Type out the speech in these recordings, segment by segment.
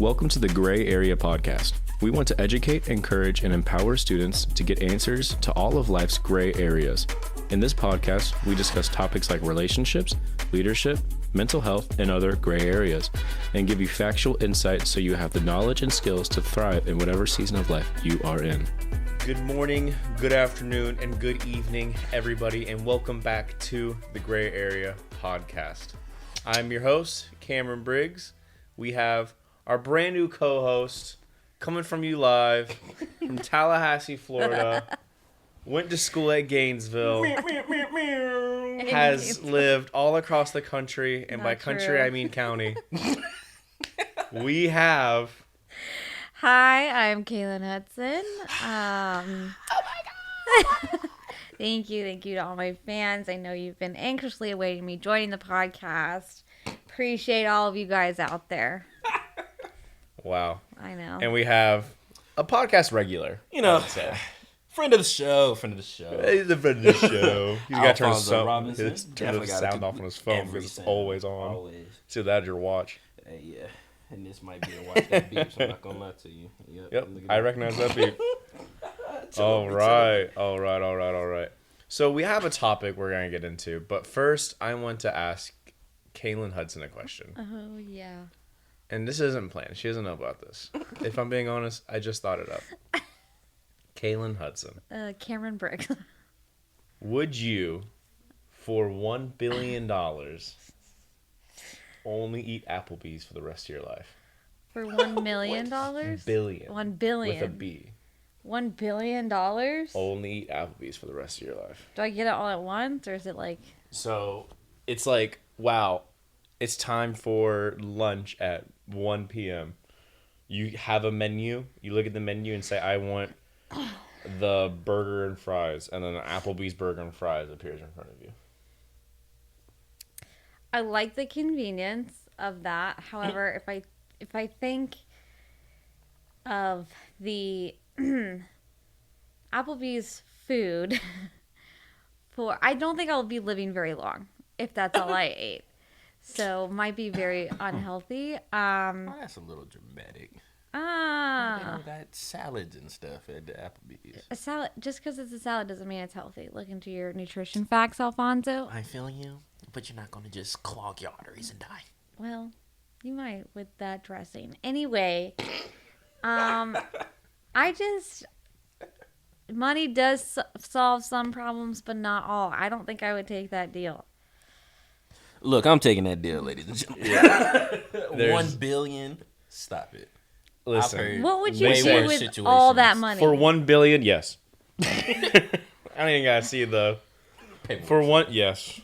Welcome to the Gray Area Podcast. We want to educate, encourage, and empower students to get answers to all of life's gray areas. In this podcast, we discuss topics like relationships, leadership, mental health, and other gray areas, and give you factual insight so you have the knowledge and skills to thrive in whatever season of life you are in. Good morning, good afternoon, and good evening, everybody, and welcome back to the Gray Area Podcast. I'm your host, Cameron Briggs. We have our brand new co-host coming from you live from Tallahassee, Florida. Went to school at Gainesville. Has lived all across the country, and by country I mean county. We have... Hi, I'm Kaylin Hudson. Oh my God! Thank you to all my fans. I know you've been anxiously awaiting me joining the podcast. Appreciate all of you guys out there. Wow. I know. And we have a podcast regular. You know, friend of the show. He's a friend of the show. He's got to turn the sound off on his phone because it's always on. Always. See, that's your watch. Yeah. And this might be a watch that beeps. I'm not going to lie to you. Yep. I recognize that beep. All right. So we have a topic we're going to get into. But first, I want to ask Kaylin Hudson a question. Oh, yeah. And this isn't planned. She doesn't know about this. If I'm being honest, I just thought it up. Kaylin Hudson. Cameron Briggs. Would you, for $1 billion, only eat Applebee's for the rest of your life? For $1 million? Billion. 1 billion. With a B. $1 billion? Only eat Applebee's for the rest of your life. Do I get it all at once, or is it like... So, it's like, wow, it's time for lunch at 1 p.m. You have a menu. You look at the menu and say, I want the burger and fries. And then an Applebee's burger and fries appears in front of you. I like the convenience of that. However, if I think of the Applebee's food I don't think I'll be living very long if that's all I ate. So might be very unhealthy. That's a little dramatic. They got salads and stuff at the Applebee's. A salad, just because it's a salad doesn't mean it's healthy. Look into your nutrition facts, Alfonso. I feel you, but you're not going to just clog your arteries and die. Well, you might with that dressing. Anyway, money does solve some problems, but not all. I don't think I would take that deal. Look, I'm taking that deal, ladies and gentlemen. Yeah. 1 billion. Stop it. Listen, what would you do with all that money? For 1 billion, yes. I don't even gotta see the paperwork. For one, yes,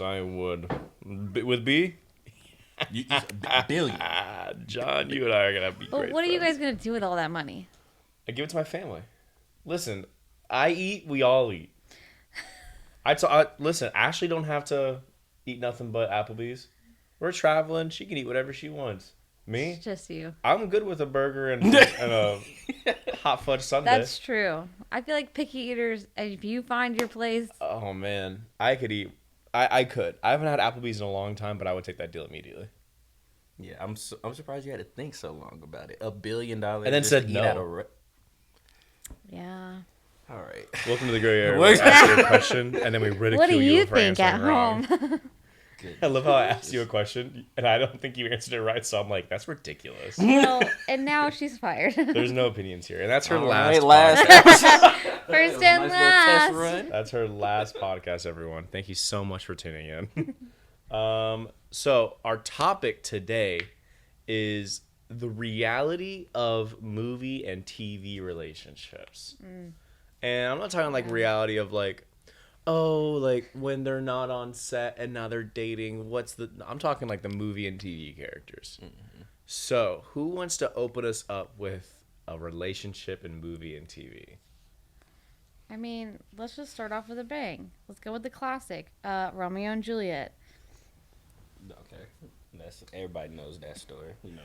I would. With B, billion. John, you and I are gonna be great. What are you guys gonna do with all that money? I give it to my family. Listen, I eat. We all eat. Listen, Ashley don't have to eat nothing but Applebee's. We're traveling. She can eat whatever she wants. Me? It's just you. I'm good with a burger and a hot fudge sundae. That's true. I feel like picky eaters, if you find your place... Oh, man. I could eat... I could. I haven't had Applebee's in a long time, but I would take that deal immediately. Yeah, I'm surprised you had to think so long about it. $1 billion. And then said no. Yeah. All right. Welcome to the Gray Area. We ask you a question, and then we ridicule you for think answering at home? wrong. I love how I asked you a question, and I don't think you answered it right, so I'm like, that's ridiculous. Well, and now she's fired. There's no opinions here, and that's her last podcast. First and last. That's her last podcast, everyone. Thank you so much for tuning in. So our topic today is the reality of movie and TV relationships. And I'm not talking like reality of like, oh, like when they're not on set and now they're dating. I'm talking like the movie and TV characters. Mm-hmm. So who wants to open us up with a relationship in movie and TV? I mean, let's just start off with a bang. Let's go with the classic, Romeo and Juliet. Okay. Everybody knows that story, you know.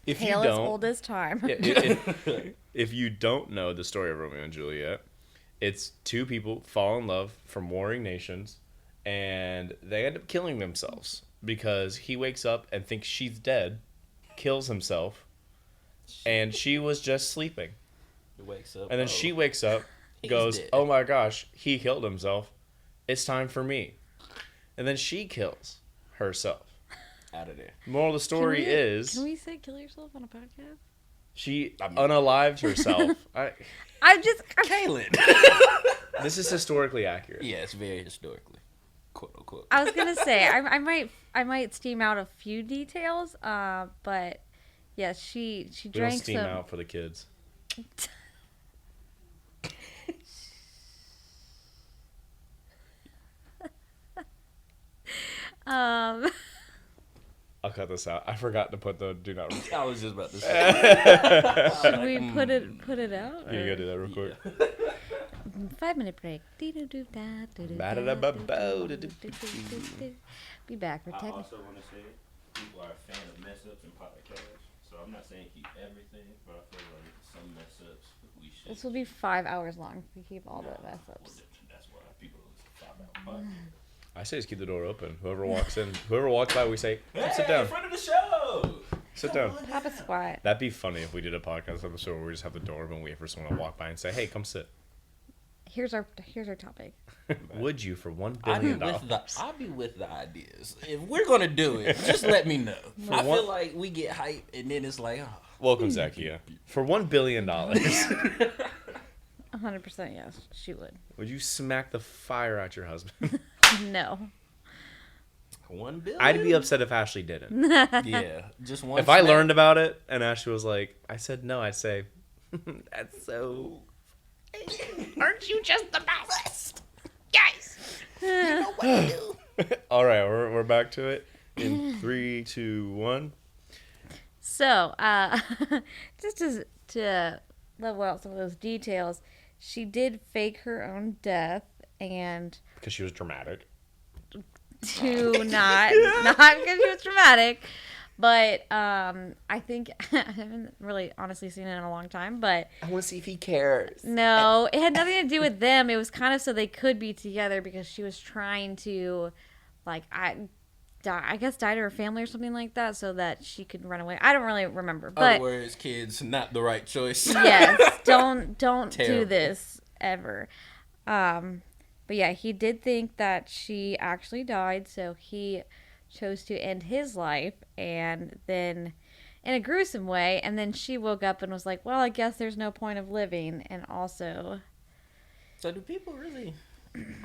If Tale you as don't, old as time. if you don't know the story of Romeo and Juliet, it's two people fall in love from warring nations, and they end up killing themselves because he wakes up and thinks she's dead, kills himself, and she was just sleeping. He wakes up. And then she wakes up, goes, dead. "Oh my gosh, he killed himself. It's time for me." And then she kills herself. Out of there. Moral of the story is Can we say kill yourself on a podcast? she unalived herself. I'm just Kaylin. This is historically accurate. Yeah, it's very historically, quote unquote. I was gonna say I might steam out a few details, but yeah, she We don't drank steam some. out for the kids. Um, I'll cut this out. I forgot to put the do not record. I was just about to say. should we put it out? Can you or- go do that real quick? 5-minute break. Be back for I technical. also want to say people are a fan of mess ups and podcasts, so I'm not saying keep everything, but I feel like some mess ups we should. This will be 5 hours long if we keep all the mess ups. That's why people listen to 5 hour podcasts. I say just keep the door open. Whoever walks by, we say, "Come sit Hey, down. friend of the show. Sit down." Have a squat. That'd be funny if we did a podcast episode where we just have the door open and wait for someone to walk by and say, "Hey, come sit." Here's our topic. Would you for $1 I'll be billion? with the ideas. If we're gonna do it, just let me know. I one- feel like we get hype and then it's like, oh, Welcome, Zakia. For $1 billion, 100% yes, she would. would you smack the fire out your husband? No. $1 billion. I'd be upset if Ashley didn't. Yeah, just one. If I smack. learned about it and Ashley was like, I said no, I'd say, that's so... Aren't you just the best? Guys, you know what to do. All right, we're back to it in 3, 2, 1. So, just to level out some of those details, she did fake her own death and Because she was dramatic. to not because she was dramatic, but I think I haven't really honestly seen it in a long time, but I want to see if he cares. no, it had nothing to do with them. It was kind of so they could be together because she was trying to, like, I guess die to her family or something like that so that she could run away. I don't really remember, Other but words, kids, not the right choice. yes, don't do Terrible. this ever. But yeah, he did think that she actually died, so he chose to end his life, and then in a gruesome way, and then she woke up and was like, well, I guess there's no point of living, and also... So do people really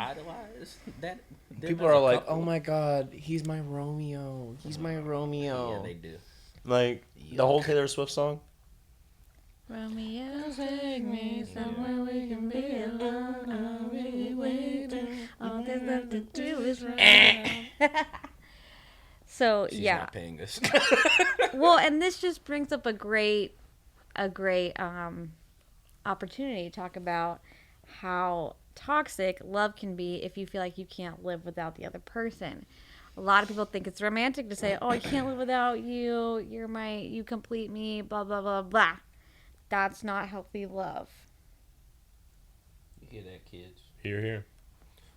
idolize that? them People as are a like, couple? oh my God, he's my Romeo. He's my Romeo. Yeah, they do. Like, the whole Taylor Swift song. Romeo, take me somewhere we can be alone. I'll be waiting. All there's left to do is run. So She's yeah, not paying us. well, and this just brings up a great opportunity to talk about how toxic love can be if you feel like you can't live without the other person. A lot of people think it's romantic to say, "Oh, I can't live without you. You complete me." Blah blah blah blah. That's not healthy love. You hear that, kids? Here.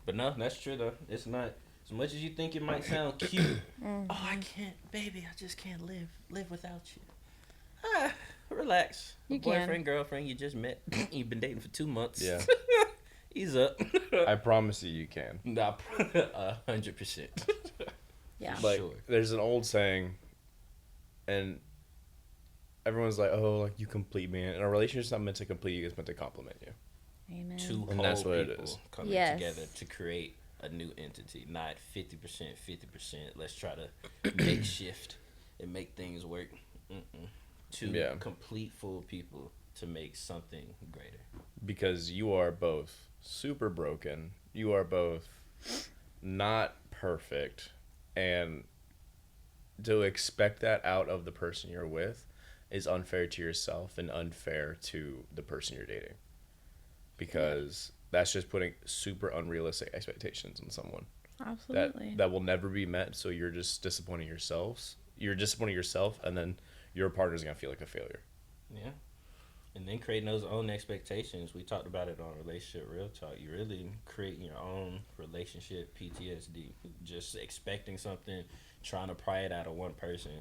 But no, that's true though. It's not as much as you think it might sound cute. Oh, I can't, baby. I just can't live without you. Relax. You A can. boyfriend, girlfriend, you just met. You've been dating for 2 months. Yeah. He's up. I promise you can. Nah, 100%. Yeah. Like, Sure. there's an old saying, and everyone's like, oh, like, you complete me. And a relationship's not meant to complete you, it's meant to compliment you. Amen. Two And that's whole what it people is. coming Yes. together to create a new entity, not 50%, 50%. Let's try to make shift and make things work. Two Yeah. complete full people to make something greater. Because you are both super broken. You are both not perfect. And to expect that out of the person you're with is unfair to yourself and unfair to the person you're dating. Because that's just putting super unrealistic expectations on someone. Absolutely. That will never be met, so you're just disappointing yourselves. You're disappointing yourself, and then your partner's going to feel like a failure. Yeah. And then creating those own expectations. We talked about it on Relationship Real Talk. You really creating your own relationship PTSD. Just expecting something, trying to pry it out of one person.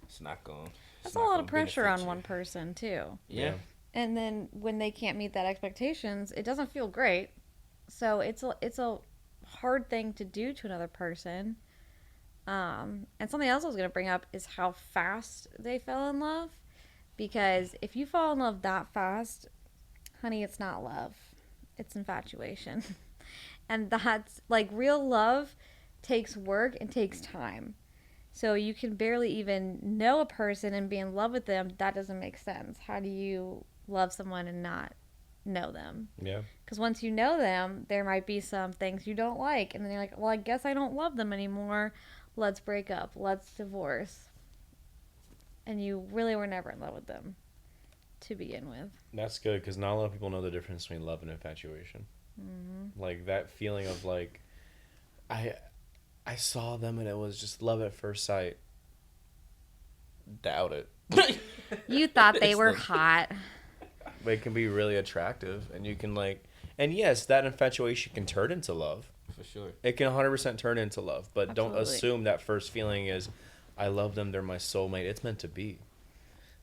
It's not going. That's a lot of pressure on one person too. Yeah. And then when they can't meet that expectations, it doesn't feel great. So it's a hard thing to do to another person. And something else I was going to bring up is how fast they fell in love. Because if you fall in love that fast, honey, it's not love. It's infatuation. And that's, like, real love takes work and takes time. So you can barely even know a person and be in love with them. That doesn't make sense. How do you love someone and not know them? Yeah. Because once you know them, there might be some things you don't like. And then you're like, well, I guess I don't love them anymore. Let's break up. Let's divorce. And you really were never in love with them to begin with. That's good, because not a lot of people know the difference between love and infatuation. Mm-hmm. Like, that feeling of, like, I saw them and it was just love at first sight. Doubt it. You thought they were hot. But it can be really attractive, and you can, like... And yes, that infatuation can turn into love. For sure. It can 100% turn into love, but Absolutely. don't assume that first feeling is, I love them, they're my soulmate. It's meant to be.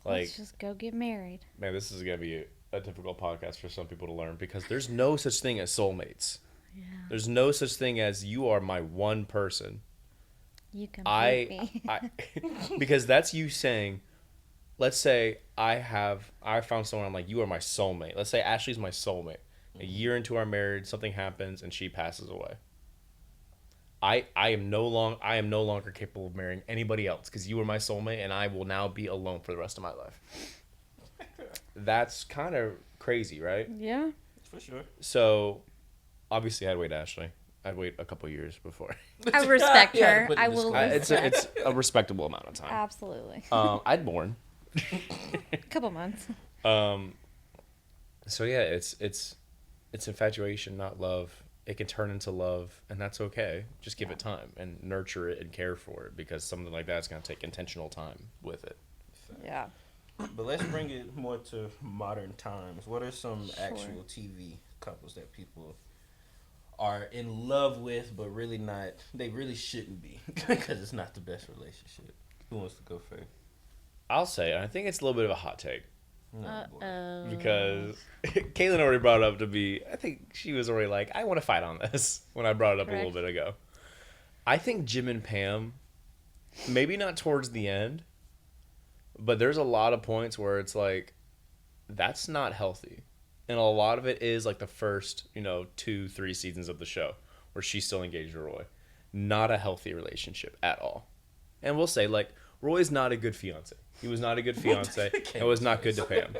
Like, Let's just go get married. man, this is going to be a difficult podcast for some people to learn, because there's no such thing as soulmates. Yeah. There's no such thing as you are my one person. You complete me. Because that's you saying, let's say I found someone, I'm like, you are my soulmate. Let's say Ashley's my soulmate. A year into our marriage, something happens and she passes away. I am no longer capable of marrying anybody else, because you were my soulmate and I will now be alone for the rest of my life. That's kind of crazy, right? Yeah. For sure. So, obviously, I'd wait Ashley. I'd wait a couple years before. I respect Yeah, her. but I will It's respect. a respectable amount of time. Absolutely. I'd mourn. A couple months. So yeah, it's infatuation, not love. It can turn into love, and that's okay. Just give it time and nurture it and care for it, because something like that's going to take intentional time with it. Yeah. But let's bring it more to modern times. What are some Sure. actual TV couples that people are in love with, but really not? They really shouldn't be, because it's not the best relationship. Who wants to go first? I'll say, I think it's a little bit of a hot take, No, boy. Uh-oh. because Kaylin already brought it up to me. I think she was already like, I want to fight on this when I brought it up a little Correct. bit ago. I think Jim and Pam, maybe not towards the end, but there's a lot of points where it's like, that's not healthy. And a lot of it is like the first, 2-3 seasons of the show where she's still engaged with Roy. Not a healthy relationship at all. And we'll say, like, Roy's not a good fiance. He was not a good fiance and was not good to Pam.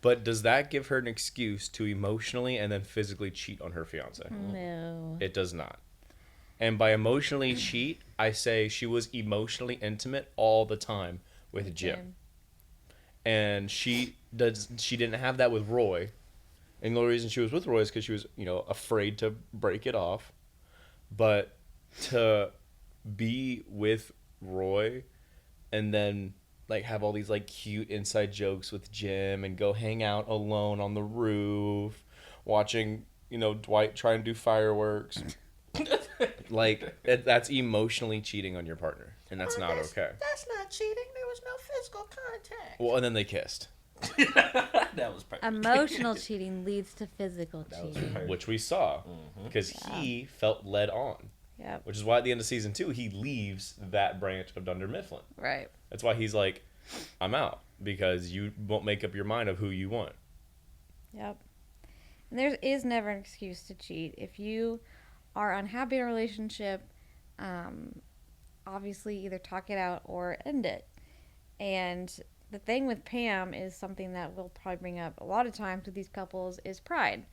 But does that give her an excuse to emotionally and then physically cheat on her fiance? No. It does not. And by emotionally cheat, I say she was emotionally intimate all the time with Jim. And she didn't have that with Roy. And the only reason she was with Roy is because she was, afraid to break it off. But to be with Roy and then like have all these like cute inside jokes with Jim and go hang out alone on the roof watching, Dwight try and do fireworks. Like, that's emotionally cheating on your partner, and that's not okay. That's not cheating. There was no physical contact. Well, and then they kissed, That was perfect. Emotional cheating leads to physical That was cheating. perfect. which we saw, because he felt led on. Yep. Which is why at the end of season 2, he leaves that branch of Dunder Mifflin. Right. That's why he's like, I'm out, because you won't make up your mind of who you want. Yep. And there is never an excuse to cheat. If you are unhappy in a relationship, obviously either talk it out or end it. And the thing with Pam is something that we'll probably bring up a lot of times with these couples is pride.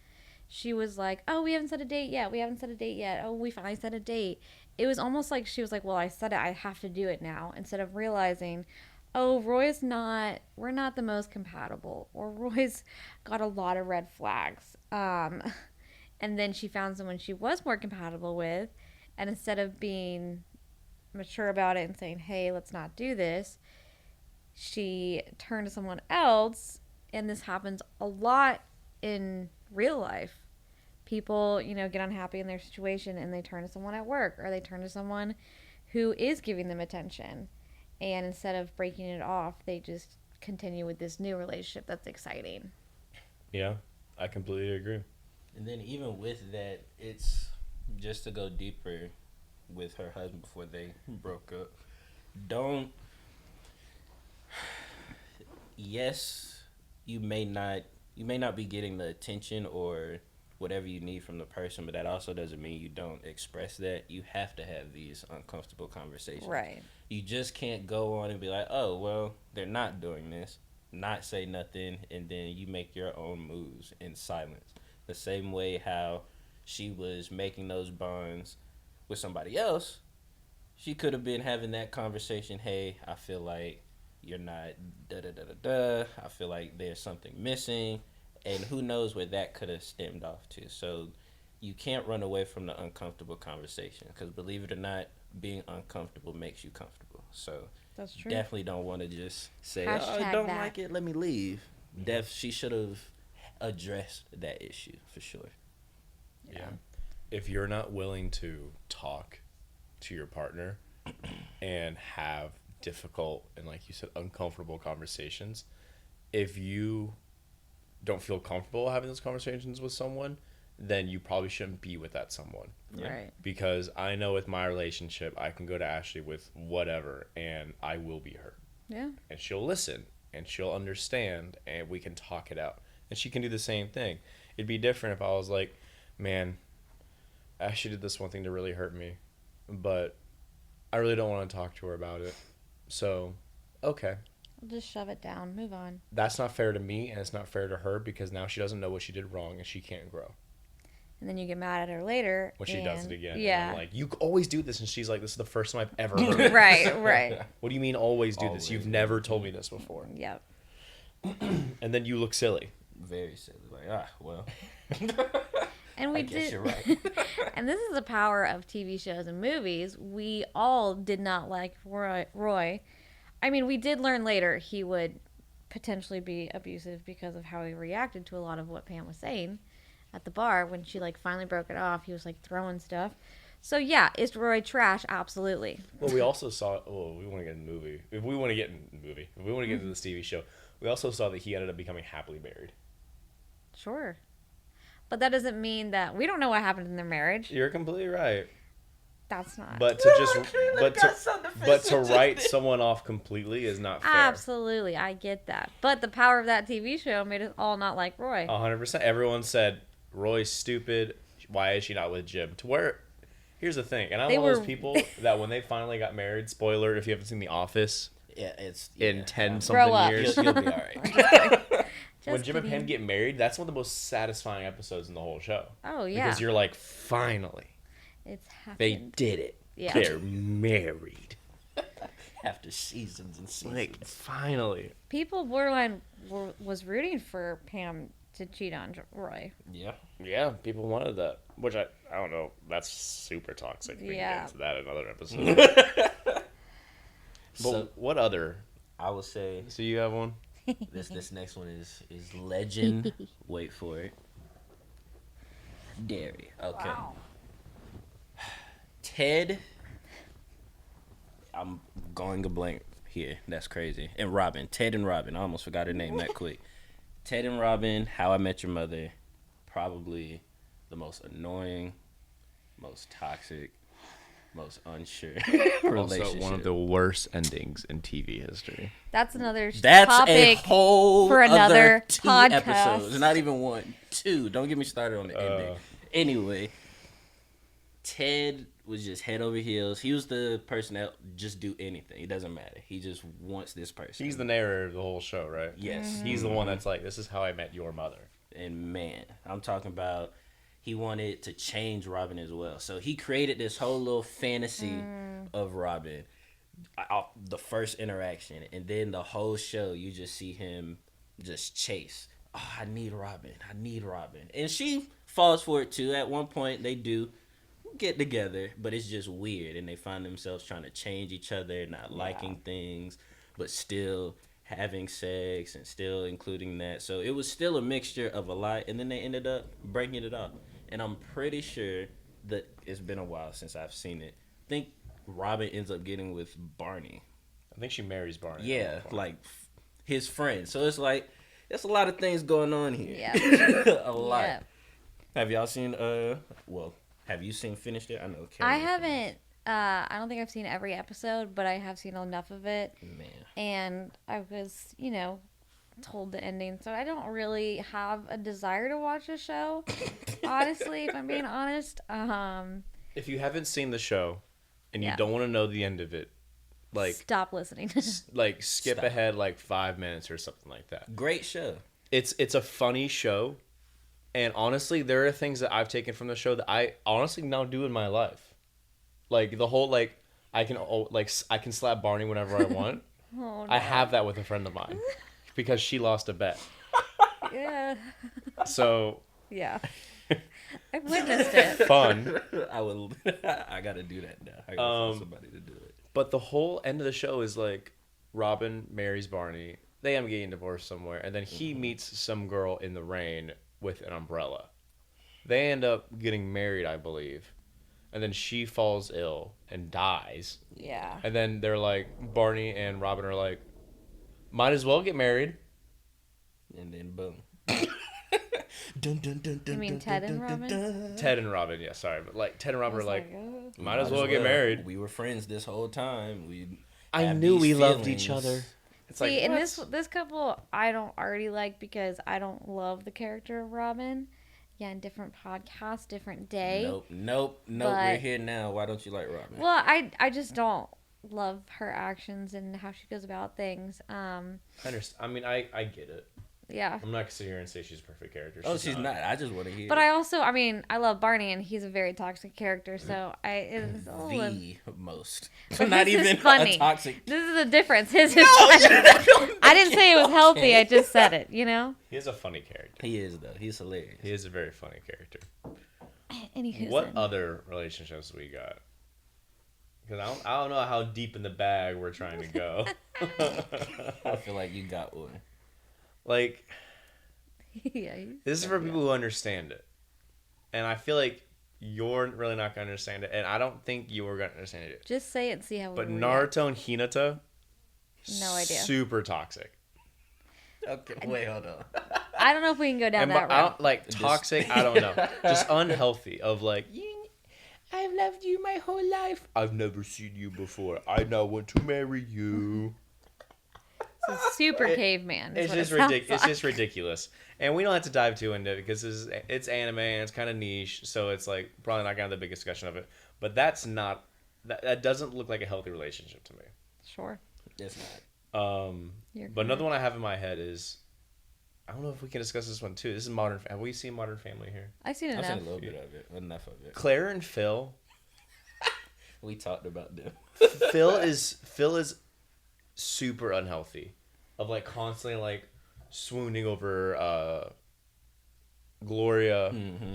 She was like, oh, we haven't set a date yet. We haven't set a date yet. Oh, we finally set a date. It was almost like she was like, well, I said it. I have to do it now. Instead of realizing, oh, we're not the most compatible. Or Roy's got a lot of red flags. And then she found someone she was more compatible with. And instead of being mature about it and saying, hey, let's not do this, she turned to someone else. And this happens a lot in real life. People, get unhappy in their situation and they turn to someone at work, or they turn to someone who is giving them attention. And instead of breaking it off, they just continue with this new relationship that's exciting. Yeah, I completely agree. And then even with that, it's just to go deeper with her husband before they broke up. Don't. Yes, you may not be getting the attention or whatever you need from the person, but that also doesn't mean you don't express that. You have to have these uncomfortable conversations. Right. You just can't go on and be like, oh, well, they're not doing this, not say nothing, and then you make your own moves in silence. The same way how she was making those bonds with somebody else, she could have been having that conversation, hey, I feel like you're not da-da-da-da-da, I feel like there's something missing, and who knows where that could have stemmed off to. So you can't run away from the uncomfortable conversation, because believe it or not, being uncomfortable makes you comfortable. So That's true. definitely don't want to just say, Hashtag I don't that. like it, let me leave. She should have addressed that issue for sure. Yeah. If you're not willing to talk to your partner and have difficult and, like you said, uncomfortable conversations, if you don't feel comfortable having those conversations with someone, then you probably shouldn't be with that someone. Right. Because I know with my relationship, I can go to Ashley with whatever and I will be hurt. Yeah. And she'll listen and she'll understand and we can talk it out. And she can do the same thing. It'd be different if I was like, man, Ashley did this one thing to really hurt me, but I really don't want to talk to her about it. So, okay. I'll just shove it down. Move on. That's not fair to me and it's not fair to her because now she doesn't know what she did wrong and she can't grow. And then you get mad at her later. When she does it again. Yeah. And I'm like, you always do this. And she's like, this is the first time I've ever heard it. Right. What do you mean always do Always. this? You've never told me this before. Yep. And then you look silly. Very silly. Like, well, And we I guess did. you're right. And this is the power of TV shows and movies. We all did not like Roy. I mean, we did learn later he would potentially be abusive because of how he reacted to a lot of what Pam was saying at the bar when she finally broke it off. He was throwing stuff. So yeah, is Roy trash? Absolutely. Well, we also saw. Oh, we want to get in the movie. If we want to get in the movie, if we want to get into this TV show, we also saw that he ended up becoming happily married. Sure. But that doesn't mean that we don't know what happened in their marriage. You're completely right. That's not. But to write someone off completely is not fair. Absolutely, I get that. But the power of that TV show made us all not like Roy. 100%. Everyone said Roy's stupid. Why is she not with Jim? To where, here's the thing, and I'm one of those people that when they finally got married, spoiler if you haven't seen The Office, in 10 something years, You'll be all right. when Jim and Pam get married, that's one of the most satisfying episodes in the whole show. Oh yeah, Because you're like, finally, it's happened. they did it. Yeah. They're married. After seasons and seasons. Like, finally. People borderline was rooting for Pam to cheat on Roy. Yeah. Yeah, people wanted that. Which I don't know. That's super toxic. We can Yeah. get into that in another episode. But So what other? I would say So you have one? this next one is legend. Wait for it. Dairy. Okay. Wow. Ted. I'm going a blank here. That's crazy. And Robin. Ted and Robin. I almost forgot her name that quick. Ted and Robin, How I Met Your Mother. Probably the most annoying, most toxic, most unsure relationship. Also, one of the worst endings in TV history. That's another That's topic a whole for another other 2 podcast. episodes. Not even 1, 2. Don't get me started on the ending. Anyway, Ted was just head over heels. He was the person that just do anything. It doesn't matter. He just wants this person. He's the narrator of the whole show, right? Yes. He's the one that's like, this is how I met your mother. And man, I'm talking about he wanted to change Robin as well. So he created this whole little fantasy of Robin. The first interaction. And then the whole show, you just see him just chase. Oh, I need Robin. I need Robin. And she falls for it too. At one point, they do get together, but it's just weird. And they find themselves trying to change each other, not liking things, but still having sex and still including that. So it was still a mixture of a lot. And then they ended up breaking it up. And I'm pretty sure that it's been a while since I've seen it. I think Robin ends up getting with Barney. I think she marries Barney. Yeah, like his friend. So it's like there's a lot of things going on here. Yeah. A lot. Yeah. Have y'all seen have you seen Finished It? I know I haven't. I don't think I've seen every episode, but I have seen enough of it. Man. And I was, told the ending, so I don't really have a desire to watch a show. Honestly, if I'm being honest. If you haven't seen the show and you Yeah. don't want to know the end of it, like Stop listening. skip Stop. ahead like 5 minutes or something like that. Great show. It's a funny show, and honestly, there are things that I've taken from the show that I honestly now do in my life. Like the whole I can slap Barney whenever I want. Oh, no. I have that with a friend of mine because she lost a bet. Yeah. So Yeah. I've witnessed it. fun. I gotta do that now. I gotta find somebody to do it. But the whole end of the show is like Robin marries Barney. They end up getting divorced somewhere, and then he meets some girl in the rain with an umbrella. They end up getting married, I believe. And then she falls ill and dies. Yeah. And then they're like, Barney and Robin are like, might as well get married. And then boom. You mean Ted and Robin? Ted and Robin, yeah, sorry. But like Ted and I Robin was are like, oh. might as well get married. We were friends this whole time. I had knew these we loved feelings. each other. It's See, like, and what? this couple I don't already like because I don't love the character of Robin. Yeah, in different podcasts, different day. Nope. We're But- here now. Why don't you like Robin? Well, I just don't love her actions and how she goes about things. I understand. I mean, I get it. Yeah. I'm not going to sit here and say she's a perfect character. She's not. I just want to hear. But I love Barney, and he's a very toxic character, so it's a little... the most. But Not his is even funny. a toxic. This is the difference. His is funny. I didn't say it was healthy, I just said it, He is a funny character. He is though. He's hilarious. He is a very funny character. Anywho, What other relationships we got? Because I don't know how deep in the bag we're trying to go. I feel like you got one. Like, Yeah, this is for people who understand it. And I feel like you're really not going to understand it. And I don't think you're going to understand it. just say it and see how But we Naruto and Hinata, No idea. super toxic. Okay, wait, hold on. I don't know if we can go down And that I route. don't, like, toxic, I don't know. Just unhealthy of like, I've loved you my whole life. I've never seen you before. I now want to marry you. It's a super caveman. is It's what just it sounds ridiculous. It's like. just ridiculous, and we don't have to dive too into it because it's anime and it's kind of niche, so it's like probably not gonna have the big discussion of it. But that's not that doesn't look like a healthy relationship to me. Sure. It's not. You're But another one I have in my head is, I don't know if we can discuss this one too. This is Modern. Have we seen Modern Family here? I've seen I've enough. seen a little bit of it. Enough of it. Claire and Phil. We talked about them. Phil is super unhealthy, of like constantly like swooning over Gloria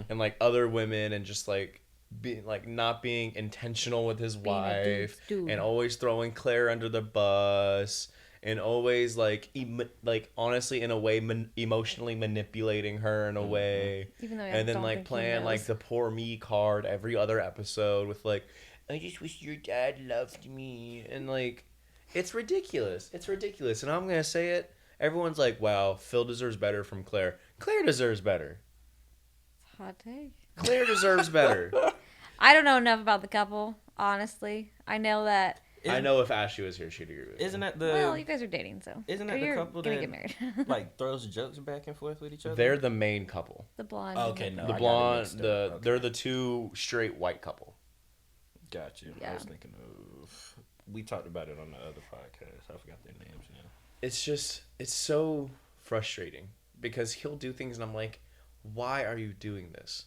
and like other women and just like being like not being intentional with his Being a wife dude. and always throwing Claire under the bus and always like honestly in a way emotionally manipulating her in a way, Even though I and then don't like think he playing like knows. the poor me card every other episode with like, I just wish your dad loved me, and like it's ridiculous. It's ridiculous. And I'm going to say it. Everyone's like, wow, Phil deserves better from Claire. Claire deserves better. Hot take. Claire deserves better. I don't know enough about the couple, honestly. I know that. I know if Ashley was here, she'd agree with me. Isn't that Well, you guys are dating, so. Isn't Or that the you're couple gonna that get married. like throws jokes back and forth with each other? They're the main couple. The blonde. Okay, and no. The I got it blonde, mixed up. Okay. they're the two straight white couple. Got you. Yeah. I was thinking of. We talked about it on the other podcast. I forgot their names now. It's so frustrating because he'll do things and I'm like, why are you doing this?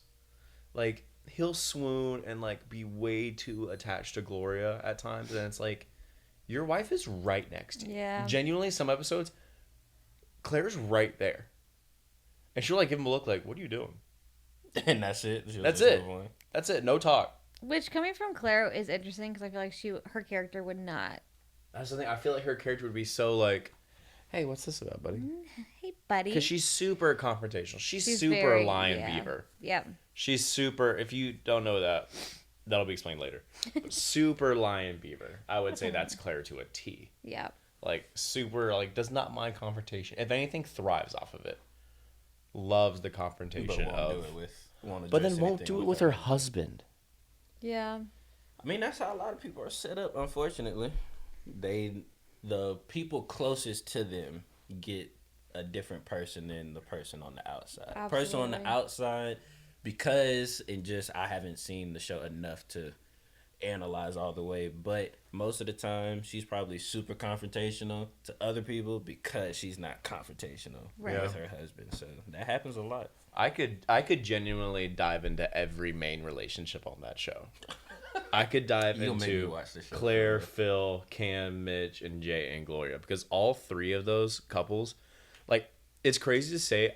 Like, he'll swoon and like be way too attached to Gloria at times, and it's like, your wife is right next to you. Yeah. Genuinely, some episodes, Claire's right there, and she'll like give him a look like, what are you doing? And that's it. She'll That's just it. move on. That's it. No talk. Which, coming from Claire, is interesting because I feel like her character would not. That's the thing. I feel like her character would be so like, hey, what's this about, buddy? Hey, buddy. Because she's super confrontational. She's super very- lion yeah. beaver. Yep. She's super. If you don't know that, that'll be explained later. But super lion beaver. I would say that's Claire to a T. Yeah. Like super, like does not mind confrontation. If anything, thrives off of it. Loves the confrontation but then won't do it with her husband. Yeah. I mean, that's how a lot of people are set up. Unfortunately, the people closest to them get a different person than the person on the outside. Absolutely. Person on the outside, because I haven't seen the show enough to analyze all the way, but most of the time she's probably super confrontational to other people because she's not confrontational with her husband. So that happens a lot. I could genuinely dive into every main relationship on that show. I could dive into Claire, Phil, Cam, Mitch, and Jay and Gloria, because all three of those couples, like, it's crazy to say,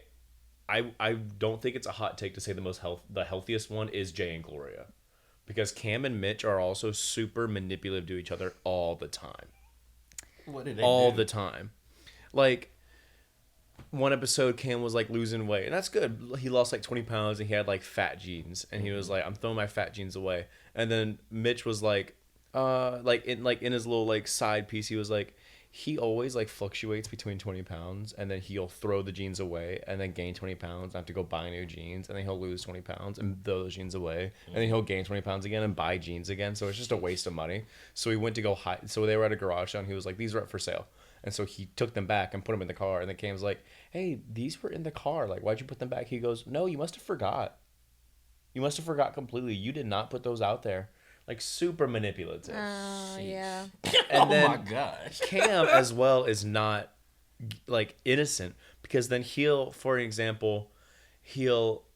I don't think it's a hot take to say the healthiest one is Jay and Gloria. Because Cam and Mitch are also super manipulative to each other all the time. What did they all do? the time. Like, one episode, Cam was, like, losing weight. And that's good. He lost, like, 20 pounds, and he had, like, fat jeans. And he was like, I'm throwing my fat jeans away. And then Mitch was like, in his little, like, side piece, he was like, he always, like, fluctuates between 20 pounds, and then he'll throw the jeans away and then gain 20 pounds and have to go buy new jeans, and then he'll lose 20 pounds and throw those jeans away, and then he'll gain 20 pounds again and buy jeans again. So it's just a waste of money. So he went to go hide. So they were at a garage sale, and he was like, these are up for sale. And so he took them back and put them in the car, and then Cam's like, hey, these were in the car. Like, why'd you put them back? He goes, no, you must have forgot. You must have forgot completely. You did not put those out there. Like, super manipulative. Oh, yeah. And then my gosh. Cam as well is not, like, innocent, because then he'll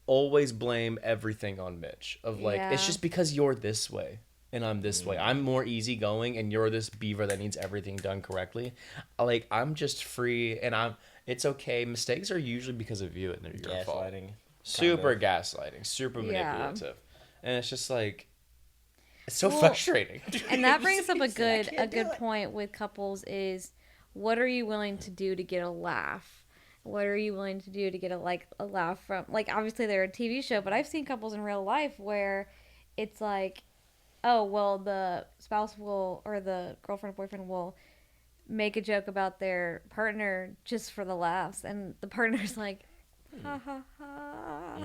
always blame everything on Mitch of, like, it's just because you're this way and I'm this way. I'm more easygoing and you're this beaver that needs everything done correctly. Like, I'm just free and it's okay. Mistakes are usually because of you and they're your fault. Super gaslighting, super manipulative. And it's just like, it's so frustrating. And that brings up a good point with couples is, what are you willing to do to get a laugh? What are you willing to do to get a laugh from? Like, obviously they're a TV show, but I've seen couples in real life where it's like, oh, well, the spouse will, or the girlfriend or boyfriend will make a joke about their partner just for the laughs, and the partner's like, ha ha ha.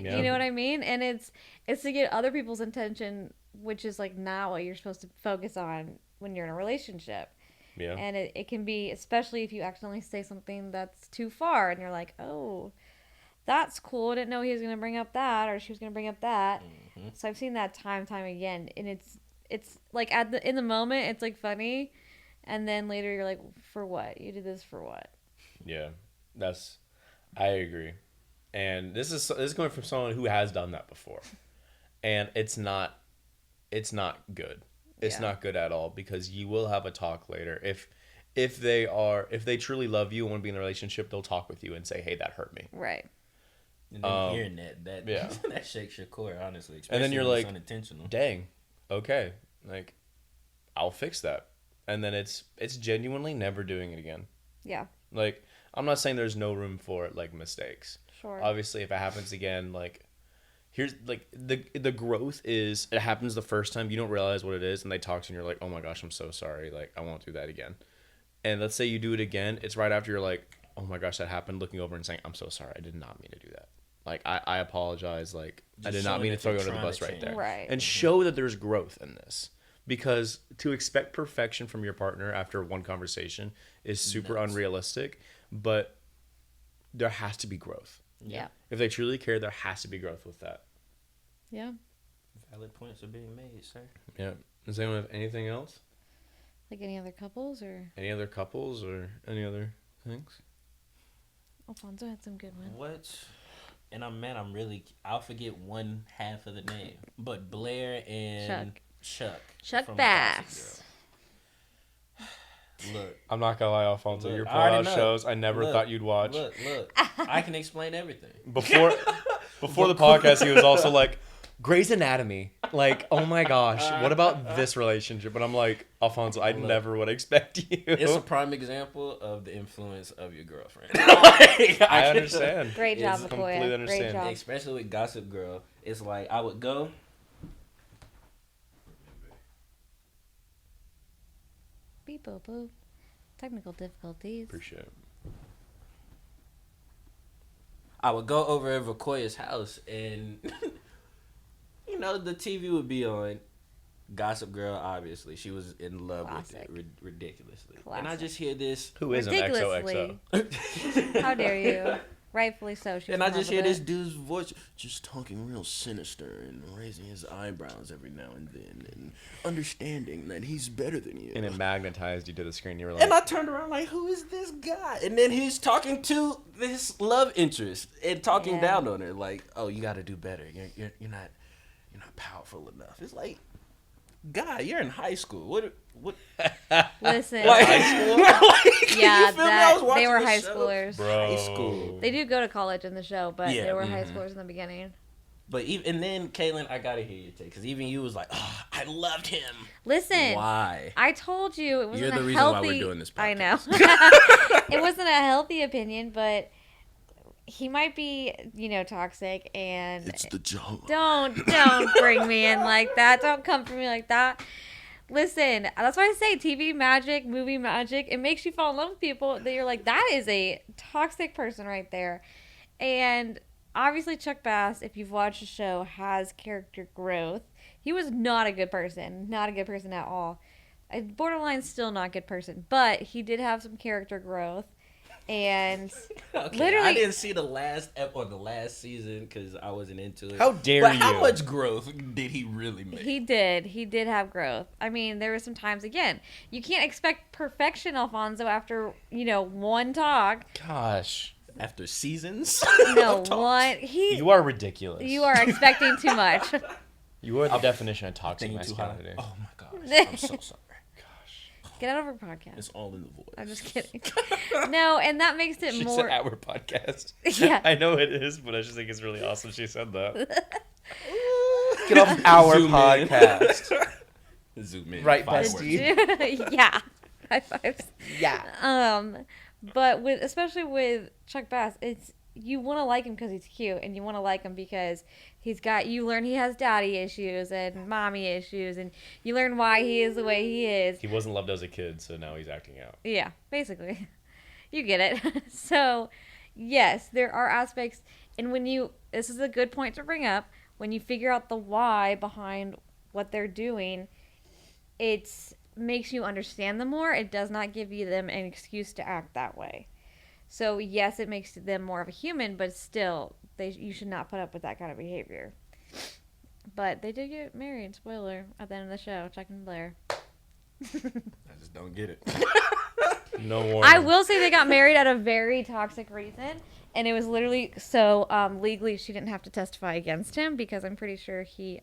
Yeah. You know what I mean? And it's to get other people's attention, which is like not what you're supposed to focus on when you're in a relationship. Yeah. And it can be, especially if you accidentally say something that's too far and you're like, oh, that's cool. I didn't know he was going to bring up that, or she was going to bring up that. Mm-hmm. So I've seen that time again. And it's like in the moment, it's like funny. And then later you're like, for what? You did this for what? Yeah, I agree. And this is going from someone who has done that before. And it's not good. It's not good at all, because you will have a talk later. If they truly love you and want to be in a relationship, they'll talk with you and say, hey, that hurt me. Right. And then hearing that shakes your core, honestly. Especially and then you're like, unintentional. Dang, okay, like, I'll fix that. And then it's genuinely never doing it again. Yeah. Like, I'm not saying there's no room for, like, mistakes. Sure. Obviously, if it happens again, like, here's, like, the growth is, it happens the first time, you don't realize what it is, and they talk to you and you're like, oh my gosh, I'm so sorry, like, I won't do that again. And let's say you do it again, it's right after you're like, oh my gosh, that happened, looking over and saying, I'm so sorry, I did not mean to do that. Like, I apologize, like, Just I did not mean to throw you under the bus right change. there. Right. And show that there's growth in this. Because to expect perfection from your partner after one conversation is super unrealistic, but there has to be growth. Yeah. If they truly care, there has to be growth with that. Yeah. Valid points are being made, sir. Yeah. Does anyone have anything else? Like any other couples or? Any other couples or any other things? Alfonso had some good ones. What? And I'll forget one half of the name, but Blair and Chuck from Bass. Gossip Girl. Look, I'm not gonna lie, Alfonso. Look, You're I pulling already out know. shows I never Look, thought you'd watch. Look. I can explain everything. Before the podcast, he was also like, Grey's Anatomy. Like, oh my gosh, what about this relationship? And I'm like, Alfonso, I never would expect you. It's a prime example of the influence of your girlfriend. I understand. Great job, Completely Makoya. understand. Great job. Especially with Gossip Girl. It's like I would go, Beep, boop, boop. Technical difficulties. Appreciate it. I would go over at Vakoya's house and, the TV would be on. Gossip Girl, obviously. She was in love Classic. with it ridiculously. Classic. And I just hear this. Who isn't XOXO? Ridiculously. How dare you? Rightfully so. She's And I in just love hear with this it. dude's voice just talking real sinister and raising his eyebrows every now and then and understanding that he's better than you. And it magnetized you to the screen. You were like, And I turned around like, who is this guy? And then he's talking to this love interest and talking Yeah. down on her like, oh, you got to do better. You're not powerful enough. It's like, God, you're in high school. What? Listen. Like, high school? like, Yeah, you feel me? I was watching they were the high show. schoolers. bro. High school. They do go to college in the show, but Yeah, they were mm-hmm. high schoolers in the beginning. But and then Kaylin, I gotta hear your take because even you was like, oh, I loved him. Listen, Why? I told you it wasn't You're the a reason why healthy. we're doing this I know. It wasn't a healthy opinion, but he might be, toxic and the joke. don't bring me in like that. Don't come for me like that. Listen, that's why I say TV magic, movie magic. It makes you fall in love with people that you're like, that is a toxic person right there. And obviously Chuck Bass, if you've watched the show, has character growth. He was not a good person. Not a good person at all. A borderline still not a good person. But he did have some character growth. And Okay, literally, I didn't see the last season because I wasn't into it. How dare but you? how much growth did he really make? he did have growth. I mean, there were some times, again, you can't expect perfection, Alfonso, after, one talk. Gosh. After seasons? No, Talks. one. You are ridiculous. You are expecting too much. You are the definition of toxic Thinking too high. masculinity. Oh my gosh. I'm so sorry. Get out of our podcast. It's all in the voice. I'm just kidding. No, and that makes it She more. said our podcast. Yeah. I know it is, but I just think it's really awesome she said that. Get off our Zoom in. podcast. Zoom in. Right, 5 bestie? words. Yeah. High fives. Yeah. But especially with Chuck Bass, it's you want to like him because he's cute, and you want to like him because you learn he has daddy issues and mommy issues, and you learn why he is the way he is. He wasn't loved as a kid, so now he's acting out. Yeah, basically. You get it. So, yes, there are aspects, and this is a good point to bring up, when you figure out the why behind what they're doing, it makes you understand them more. It does not give you them an excuse to act that way. So, yes, it makes them more of a human, but still, you should not put up with that kind of behavior. But they did get married, spoiler, at the end of the show, Chuck and Blair. I just don't get it. No warning. I will say they got married at a very toxic reason, and it was literally so legally she didn't have to testify against him because I'm pretty sure he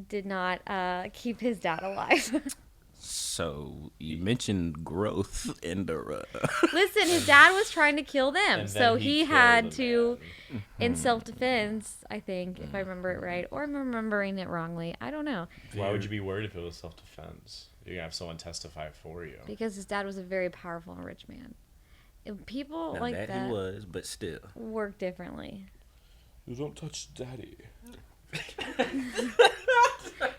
did not keep his dad alive. So you mentioned growth in the. Listen, his dad was trying to kill them, And so then he killed had the to, man. in self-defense, I think, if I remember it right, or I'm remembering it wrongly. I don't know. Why would you be worried if it was self-defense? You're going to have someone testify for you. Because his dad was a very powerful and rich man. And people Now like that that he was, but still. work differently. You don't touch daddy.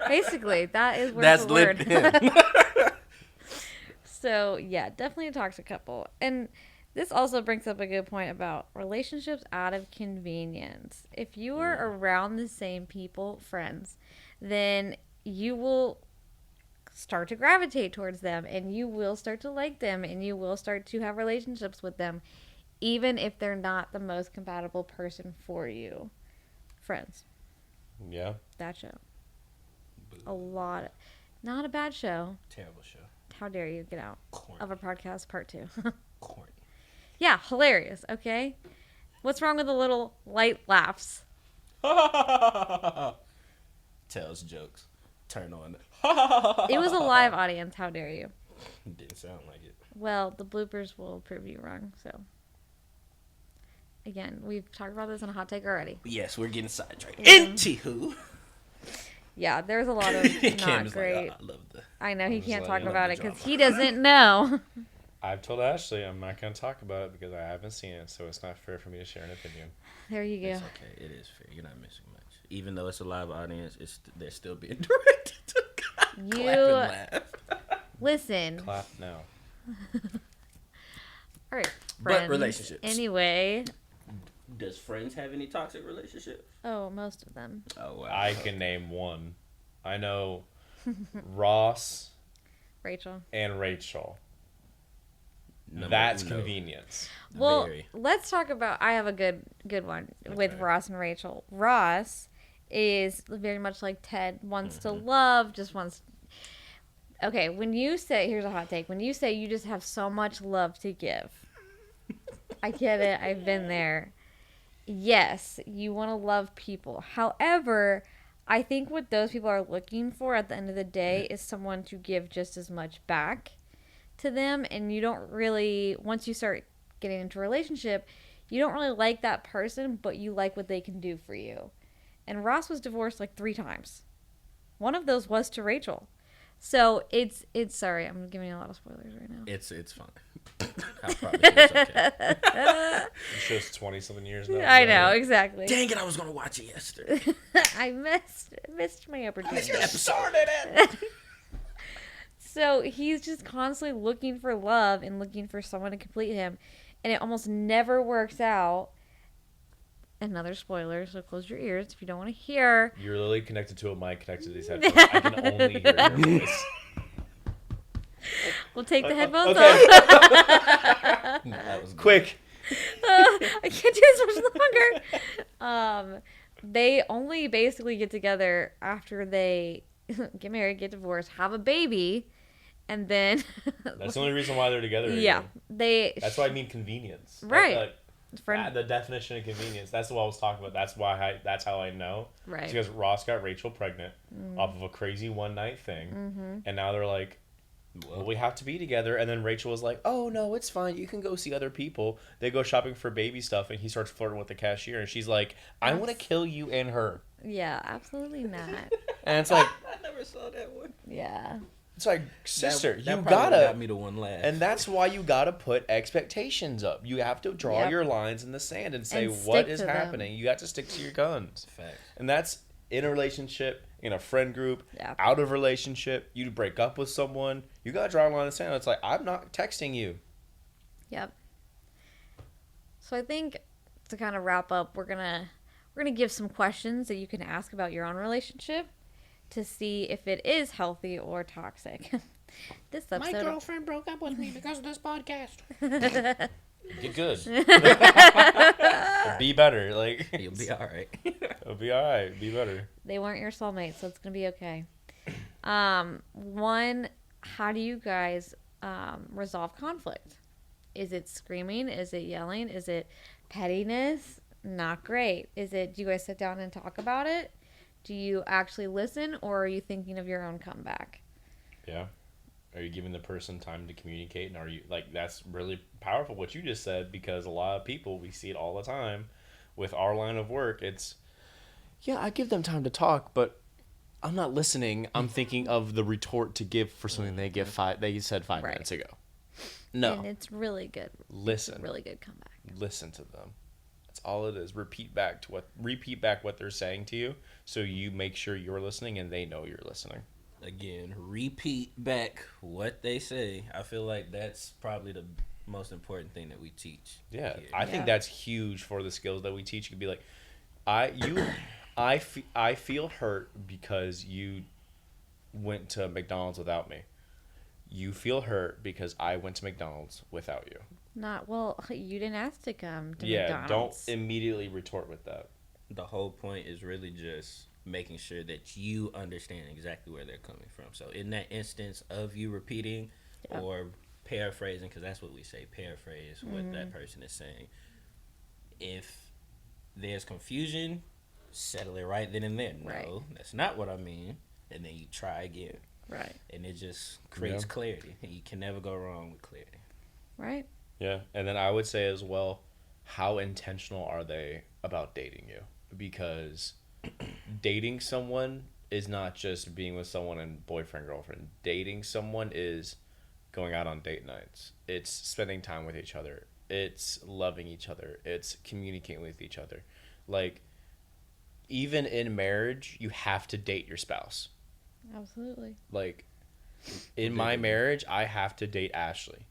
Basically, that is word That's for word. him. So, yeah, definitely a toxic couple. And this also brings up a good point about relationships out of convenience. If you are around the same people, friends, then you will start to gravitate towards them, and you will start to like them, and you will start to have relationships with them, even if they're not the most compatible person for you. Friends. Yeah. That show. Not a bad show. Terrible show. How dare you get out Corny. of a podcast part 2. Corny. Yeah, hilarious, okay? What's wrong with the little light laughs? Tells jokes. Turn on. It was a live audience, how dare you? Didn't sound like it. Well, the bloopers will prove you wrong, so. Again, we've talked about this in a hot take already. Yes, we're getting sidetracked. Yeah. Anywho. Yeah, there's a lot of Cam not is great. like, I love the. I know, he was can't like, talk I love about the it because drama. he doesn't know. I've told Ashley I'm not going to talk about it because I haven't seen it, so it's not fair for me to share an opinion. There you go. It's okay. It is fair. You're not missing much. Even though it's a live audience, they're still being directed to clap and You laugh. Listen. Clap now. All right, But friends. relationships. Anyway. Does Friends have any toxic relationships? Oh, most of them. Oh, wow. I can name one. I know Ross Rachel. and Rachel. Number That's uno. convenience. Well, Very. let's talk about. I have a good one with Okay. Ross and Rachel. Ross is very much like Ted, wants to Mm-hmm. love, just wants. Okay, when you say, here's a hot take. When you say you just have so much love to give, I get it. I've been there. Yes, you want to love people. However, I think what those people are looking for at the end of the day is someone to give just as much back to them. And you don't really, once you start getting into a relationship, you don't really like that person, but you like what they can do for you. And Ross was divorced like 3 times. One of those was to Rachel. So it's sorry, I'm giving you a lot of spoilers right now. It's fine. I promise you it's okay. It's just 20-something years now. I know, exactly. Dang it, I was going to watch it yesterday. I missed my opportunity. Started it. So he's just constantly looking for love and looking for someone to complete him. And it almost never works out. Another spoiler, so close your ears if you don't want to hear. You're literally connected to a mic connected to these headphones. I can only hear your voice. We'll take the headphones Okay. off. That was Quick. I can't do this much longer. They only basically get together after they get married, get divorced, have a baby, and then That's the only reason why they're together. yeah, Again. That's why I mean convenience. Right. Friend, The definition of convenience. That's what I was talking about. That's how I know. right. It's because Ross got Rachel pregnant off of a crazy one night thing, and now they're like, well, we have to be together. And then Rachel was like, oh no, it's fine. You can go see other people. They go shopping for baby stuff, and he starts flirting with the cashier, and she's like, I want to kill you and her. Yeah, absolutely not. And it's like, I never saw that one. Yeah. it's like, sister, That you probably gotta. got me to one laugh. And that's why you gotta put expectations up. You have to draw Yep. your lines in the sand and say And what stick is to them. happening. You got to stick to your guns. Facts. And that's in a relationship, in a friend group, Yeah. out of relationship. You break up with someone, you gotta draw a line in the sand. It's like, I'm not texting you. Yep. So I think to kind of wrap up, we're gonna give some questions that you can ask about your own relationship to see if it is healthy or toxic. This My episode. girlfriend broke up with me because of this podcast. Get good. Be better. Like, You'll be all right. it'll be all right. Be better. They weren't your soulmate, so it's gonna be okay. One, how do you guys resolve conflict? Is it screaming? Is it yelling? Is it pettiness? Not great. Is it, do you guys sit down and talk about it? Do you actually listen, or are you thinking of your own comeback? Yeah. Are you giving the person time to communicate? And are you, like, that's really powerful what you just said, because a lot of people, we see it all the time with our line of work. It's, yeah, I give them time to talk, but I'm not listening. I'm thinking of the retort to give for something they said 5 Right. minutes ago. No. And it's really good. Listen. It's a really good comeback. Listen to them. That's all it is. Repeat back what they're saying to you, so you make sure you're listening and they know you're listening. Again, repeat back what they say. I feel like that's probably the most important thing that we teach. Yeah, here. I think Yeah. that's huge for the skills that we teach. You could be like, I feel hurt because you went to McDonald's without me. You feel hurt because I went to McDonald's without you. Not, well, you didn't ask to come to Yeah, McDonald's. don't immediately retort with that. The whole point is really just making sure that you understand exactly where they're coming from. So in that instance of you repeating Yeah. or paraphrasing, because that's what we say, paraphrase what that person is saying. If there's confusion, settle it right then and there. No, Right. that's not what I mean. And then you try again. Right. And it just creates Yeah. clarity. And you can never go wrong with clarity. Right. Yeah, and then I would say as well, how intentional are they about dating you? Because dating someone is not just being with someone and boyfriend, girlfriend. Dating someone is going out on date nights. It's spending time with each other. It's loving each other. It's communicating with each other. Like, even in marriage, you have to date your spouse. Absolutely. Like, In my marriage, I have to date Ashley.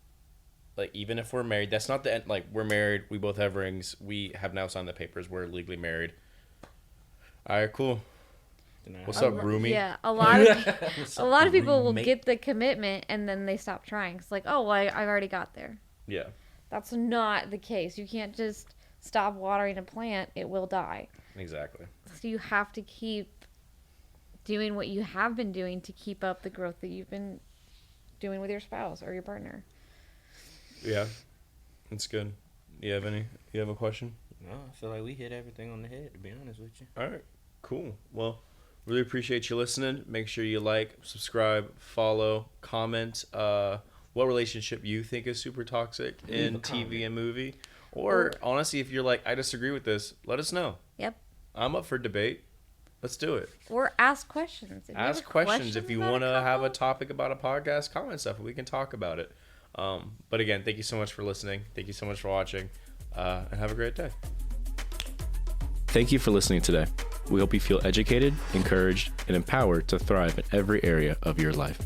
Like, even if we're married, that's not the end. Like, we're married. We both have rings. We have now signed the papers. We're legally married. All right, cool. What's up, roomie? Yeah, a lot of people will get the commitment and then they stop trying. It's like, oh, well, I already got there. Yeah. That's not the case. You can't just stop watering a plant; it will die. Exactly. So you have to keep doing what you have been doing to keep up the growth that you've been doing with your spouse or your partner. Yeah, that's good. You have a question? No, I feel like we hit everything on the head, to be honest with you. All right, cool. Well, really appreciate you listening. Make sure you like, subscribe, follow, comment. What relationship you think is super toxic in TV and movie, or honestly, if you're like, I disagree with this, let us know. Yep. I'm up for debate. Let's do it. Or ask questions. Ask questions if you want to have a topic about a podcast. Comment stuff and we can talk about it. But again, thank you so much for listening. Thank you so much for watching, and have a great day. Thank you for listening today. We hope you feel educated, encouraged, and empowered to thrive in every area of your life.